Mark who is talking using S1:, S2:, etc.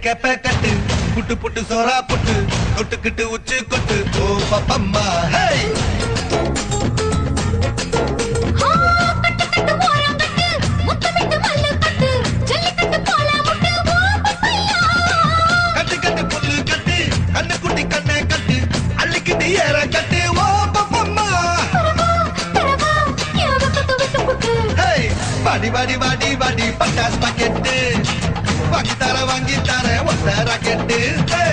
S1: கேப்ப கட்டு புட்டு புட்டு சோறா புட்டு தொட்டுக்கிட்டு உச்சு கொட்டு ஓ பப்பம்மா ஹே கட்டு கட்டு புல்லு கட்டு கண்ணு குட்டி கண்ணை கட்டு அள்ளிக்கிட்டு ஏற கட்டு ஓ பப்பம்மா ஹே வாடி வாடி வாடி வாடி பட்டாஸ் பாக்கெட்டு வாங்கி தர ஒத்த ராக்கெட்டு ஹே